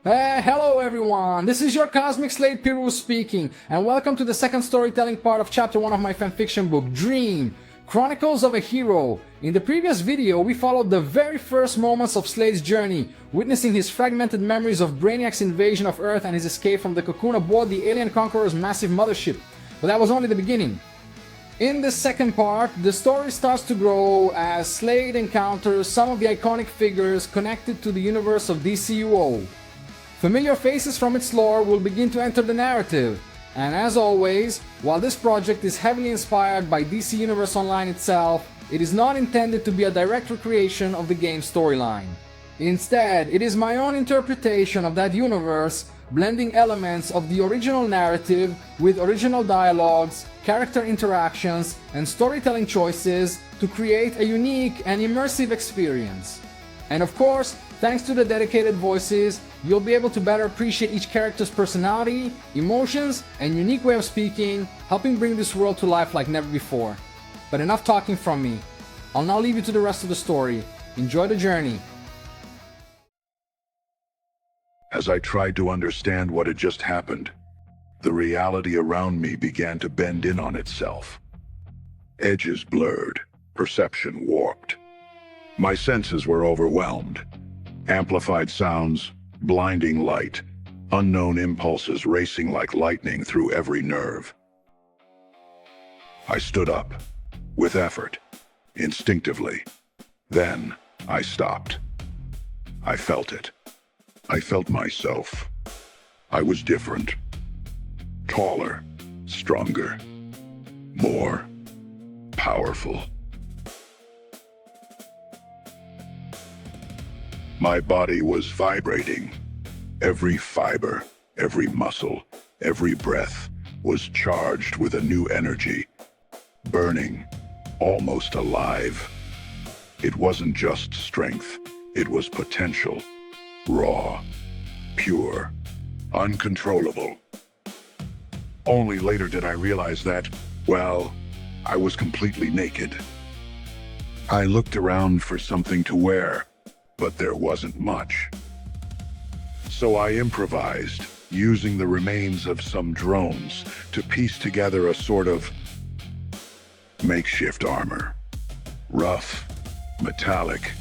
Hello everyone, this is your Cosmic Slade Piru speaking, and welcome to the second storytelling part of chapter 1 of my fanfiction book, Dream, Chronicles of a Hero. In the previous video, we followed the very first moments of Slade's journey, witnessing his fragmented memories of Brainiac's invasion of Earth and his escape from the cocoon aboard the alien conqueror's massive mothership. But that was only the beginning. In the second part, the story starts to grow as Slade encounters some of the iconic figures connected to the universe of DCUO. Familiar faces from its lore will begin to enter the narrative, and as always, while this project is heavily inspired by DC Universe Online itself, it is not intended to be a direct recreation of the game's storyline. Instead, it is my own interpretation of that universe, blending elements of the original narrative with original dialogues, character interactions, and storytelling choices to create a unique and immersive experience. And of course, thanks to the dedicated voices, you'll be able to better appreciate each character's personality, emotions, and unique way of speaking, helping bring this world to life like never before. But enough talking from me. I'll now leave you to the rest of the story. Enjoy the journey. As I tried to understand what had just happened, the reality around me began to bend in on itself. Edges blurred, perception warped. My senses were overwhelmed. Amplified sounds, blinding light, unknown impulses racing like lightning through every nerve. I stood up, with effort, instinctively. Then I stopped. I felt it. I felt myself. I was different. Taller, stronger, more powerful. My body was vibrating. Every fiber, every muscle, every breath was charged with a new energy, burning, almost alive. It wasn't just strength, it was potential, raw, pure, uncontrollable. Only later did I realize that, well, I was completely naked. I looked around for something to wear, but there wasn't much. So I improvised, using the remains of some drones to piece together a sort of makeshift armor. Rough, metallic,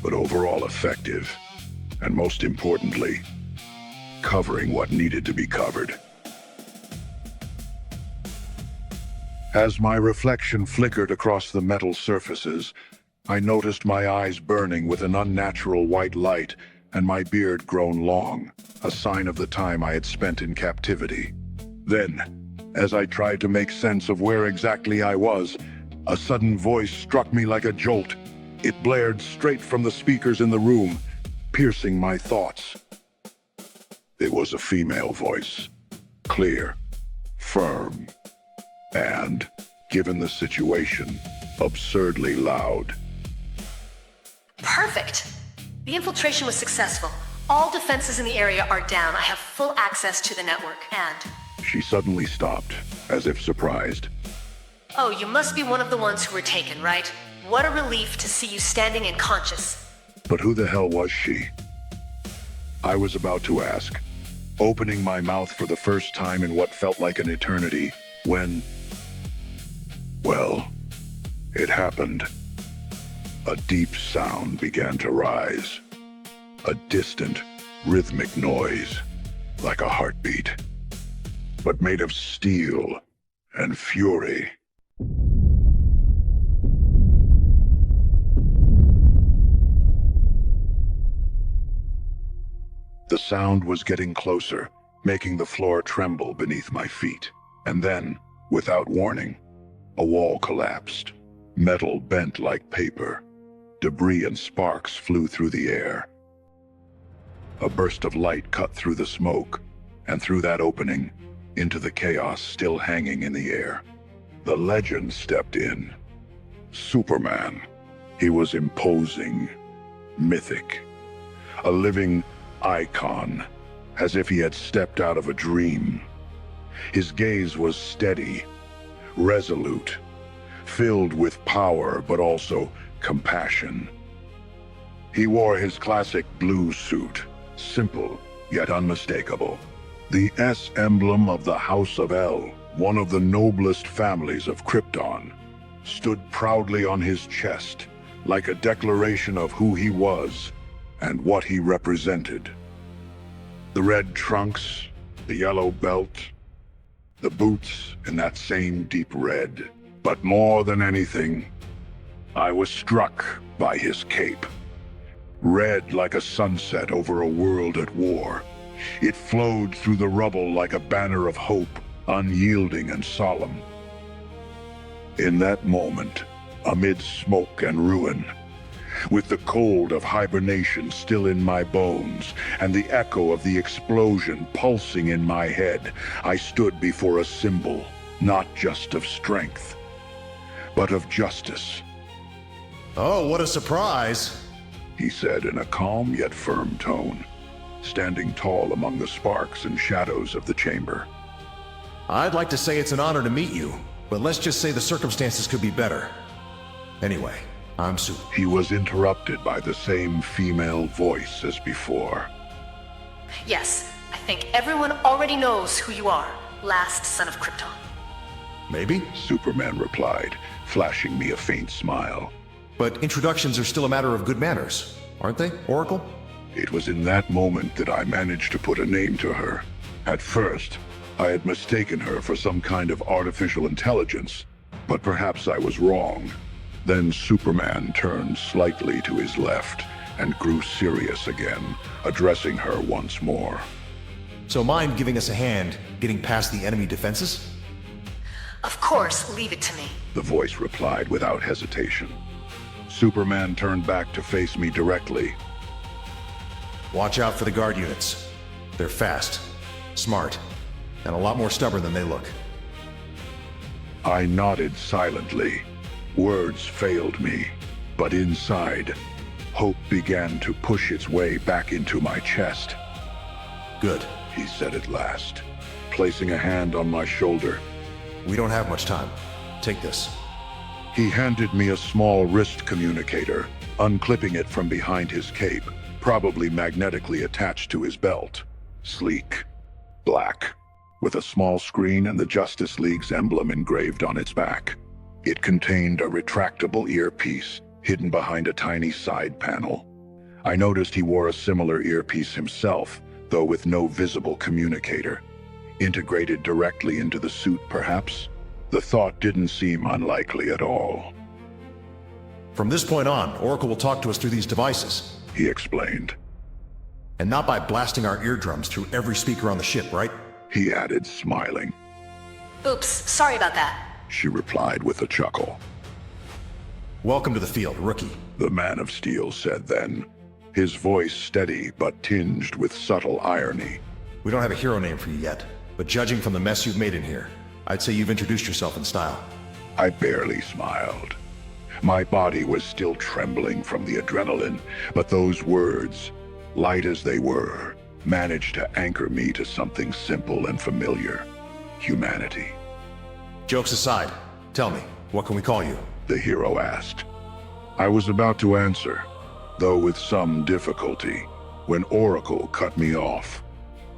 but overall effective, and most importantly, covering what needed to be covered. As my reflection flickered across the metal surfaces, I noticed my eyes burning with an unnatural white light and my beard grown long, a sign of the time I had spent in captivity. Then, as I tried to make sense of where exactly I was, a sudden voice struck me like a jolt. It blared straight from the speakers in the room, piercing my thoughts. It was a female voice, clear, firm, and, given the situation, absurdly loud. Perfect! The infiltration was successful. All defenses in the area are down. I have full access to the network, and... She suddenly stopped, as if surprised. Oh, you must be one of the ones who were taken, right? What a relief to see you standing and conscious. But who the hell was she? I was about to ask, opening my mouth for the first time in what felt like an eternity, when... well, it happened. A deep sound began to rise. A distant, rhythmic noise, like a heartbeat, but made of steel and fury. The sound was getting closer, making the floor tremble beneath my feet. And then, without warning, a wall collapsed. Metal bent like paper. Debris and sparks flew through the air. A burst of light cut through the smoke, and through that opening, into the chaos still hanging in the air. The legend stepped in. Superman. He was imposing, mythic, a living icon, as if he had stepped out of a dream. His gaze was steady, resolute, filled with power but also compassion. He wore his classic blue suit, simple yet unmistakable. The S emblem of the House of El, one of the noblest families of Krypton, stood proudly on his chest, like a declaration of who he was and what he represented. The red trunks, the yellow belt, the boots in that same deep red. But more than anything, I was struck by his cape. Red like a sunset over a world at war. It flowed through the rubble like a banner of hope, unyielding and solemn. In that moment, amid smoke and ruin, with the cold of hibernation still in my bones and the echo of the explosion pulsing in my head, I stood before a symbol, not just of strength, but of justice. "Oh, what a surprise," he said in a calm yet firm tone, standing tall among the sparks and shadows of the chamber. "I'd like to say it's an honor to meet you, but let's just say the circumstances could be better. Anyway, I'm Sue." He was interrupted by the same female voice as before. Yes, I think everyone already knows who you are, last son of Krypton. Maybe, Superman replied, flashing me a faint smile. but introductions are still a matter of good manners, aren't they, Oracle? It was in that moment that I managed to put a name to her. At first, I had mistaken her for some kind of artificial intelligence, but perhaps I was wrong. Then Superman turned slightly to his left and grew serious again, addressing her once more. So mind giving us a hand getting past the enemy defenses? Of course, leave it to me. The voice replied without hesitation. Superman turned back to face me directly. Watch out for the guard units. They're fast, smart, and a lot more stubborn than they look. I nodded silently. Words failed me, but inside, hope began to push its way back into my chest. Good. He said at last, placing a hand on my shoulder. We don't have much time. Take this. He handed me a small wrist communicator, unclipping it from behind his cape, probably magnetically attached to his belt. Sleek, black, with a small screen and the Justice League's emblem engraved on its back. It contained a retractable earpiece hidden behind a tiny side panel. I noticed he wore a similar earpiece himself, though with no visible communicator. Integrated directly into the suit, perhaps? The thought didn't seem unlikely at all. From this point on, Oracle will talk to us through these devices. He explained. And not by blasting our eardrums through every speaker on the ship, right? He added, smiling. Oops, sorry about that. She replied with a chuckle. Welcome to the field, rookie. The Man of Steel said then, his voice steady but tinged with subtle irony. We don't have a hero name for you yet, but judging from the mess you've made in here, I'd say you've introduced yourself in style. I barely smiled. My body was still trembling from the adrenaline, but those words, light as they were, managed to anchor me to something simple and familiar. Humanity. Jokes aside, tell me, what can we call you? The hero asked. I was about to answer, though with some difficulty, when Oracle cut me off.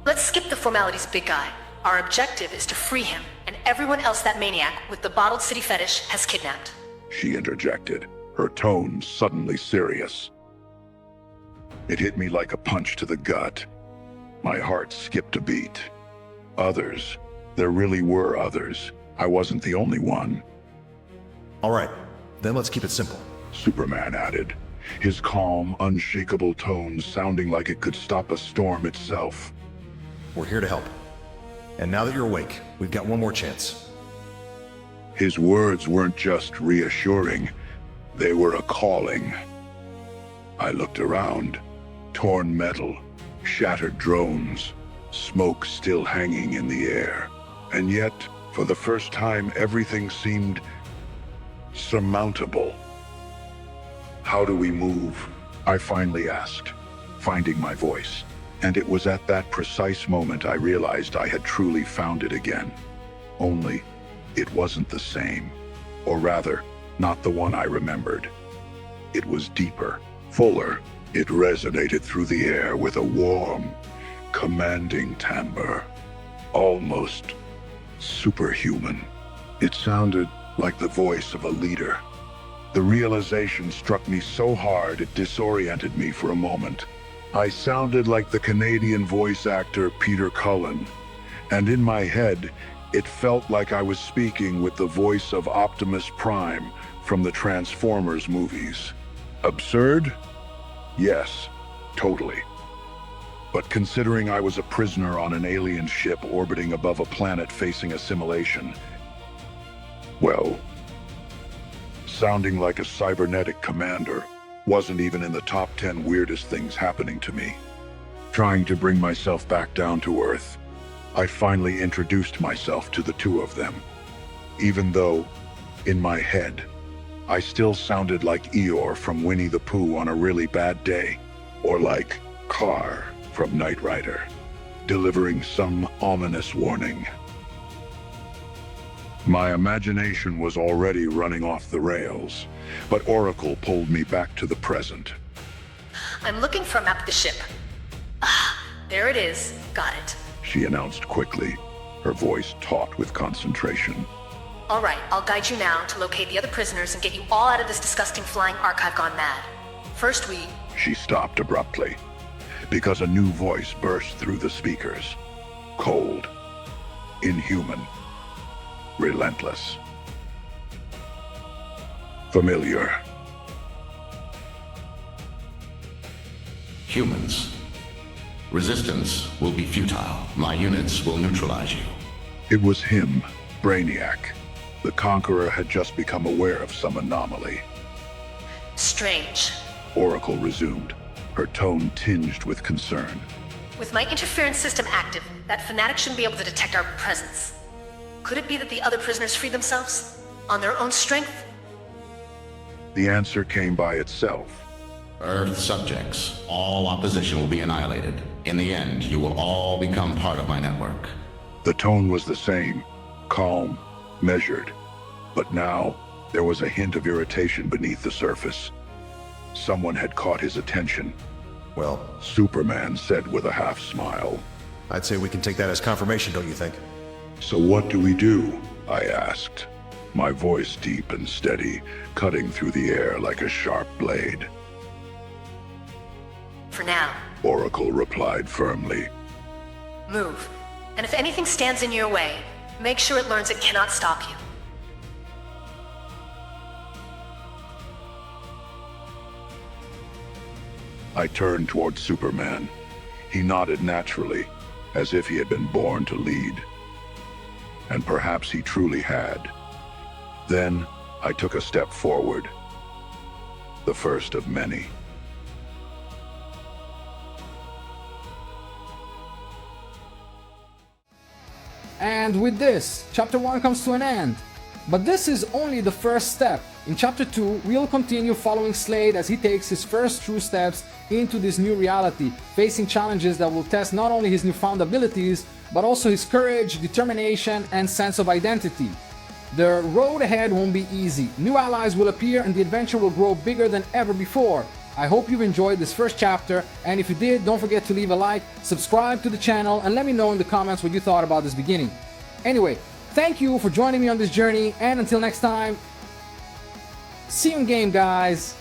Let's skip the formalities, big guy. Our objective is to free him, and everyone else that maniac with the bottled city fetish has kidnapped. She interjected, her tone suddenly serious. It hit me like a punch to the gut. My heart skipped a beat. Others. There really were others. I wasn't the only one. All right, then let's keep it simple. Superman added, his calm, unshakable tones sounding like it could stop a storm itself. We're here to help. And now that you're awake, we've got one more chance. His words weren't just reassuring, they were a calling. I looked around. Torn metal, shattered drones, smoke still hanging in the air. And yet, for the first time, everything seemed surmountable. How do we move? I finally asked, finding my voice. And it was at that precise moment I realized I had truly found it again. Only, it wasn't the same. Or rather, not the one I remembered. It was deeper, fuller. It resonated through the air with a warm, commanding timbre, almost superhuman. It sounded like the voice of a leader. The realization struck me so hard it disoriented me for a moment. I sounded like the Canadian voice actor Peter Cullen, and in my head, it felt like I was speaking with the voice of Optimus Prime from the Transformers movies. Absurd? Yes, totally. But considering I was a prisoner on an alien ship orbiting above a planet facing assimilation, well, sounding like a cybernetic commander wasn't even in the top 10 weirdest things happening to me. Trying to bring myself back down to Earth, I finally introduced myself to the two of them, even though, in my head, I still sounded like Eeyore from Winnie the Pooh on a really bad day, or like Car from Knight Rider, delivering some ominous warning. My imagination was already running off the rails, but Oracle pulled me back to the present. I'm looking for a map of the ship. Ah, there it is. Got it. She announced quickly, her voice taut with concentration. All right, I'll guide you now to locate the other prisoners and get you all out of this disgusting flying archive gone mad. First She stopped abruptly, because a new voice burst through the speakers. Cold, inhuman, relentless, familiar. Humans. Resistance will be futile. My units will neutralize you. It was him, Brainiac. The Conqueror had just become aware of some anomaly. Strange. Oracle resumed, her tone tinged with concern. With my interference system active, that fanatic shouldn't be able to detect our presence. Could it be that the other prisoners freed themselves? On their own strength? The answer came by itself. Earth subjects, all opposition will be annihilated. In the end, you will all become part of my network. The tone was the same, calm, measured. But now, there was a hint of irritation beneath the surface. Someone had caught his attention. Well, Superman said with a half smile. I'd say we can take that as confirmation, don't you think? So what do we do? I asked, my voice deep and steady, cutting through the air like a sharp blade. For now, Oracle replied firmly. move. And if anything stands in your way, make sure it learns it cannot stop you. I turned toward Superman. He nodded naturally, as if he had been born to lead. And perhaps he truly had. Then, I took a step forward. The first of many. And with this, Chapter 1 comes to an end. But this is only the first step. In Chapter 2, we'll continue following Slade as he takes his first true steps into this new reality, facing challenges that will test not only his newfound abilities, but also his courage, determination, and sense of identity. The road ahead won't be easy. New allies will appear and the adventure will grow bigger than ever before. I hope you've enjoyed this first chapter, and if you did, don't forget to leave a like, subscribe to the channel, and let me know in the comments what you thought about this beginning. Anyway, thank you for joining me on this journey, and until next time, see you in game, guys!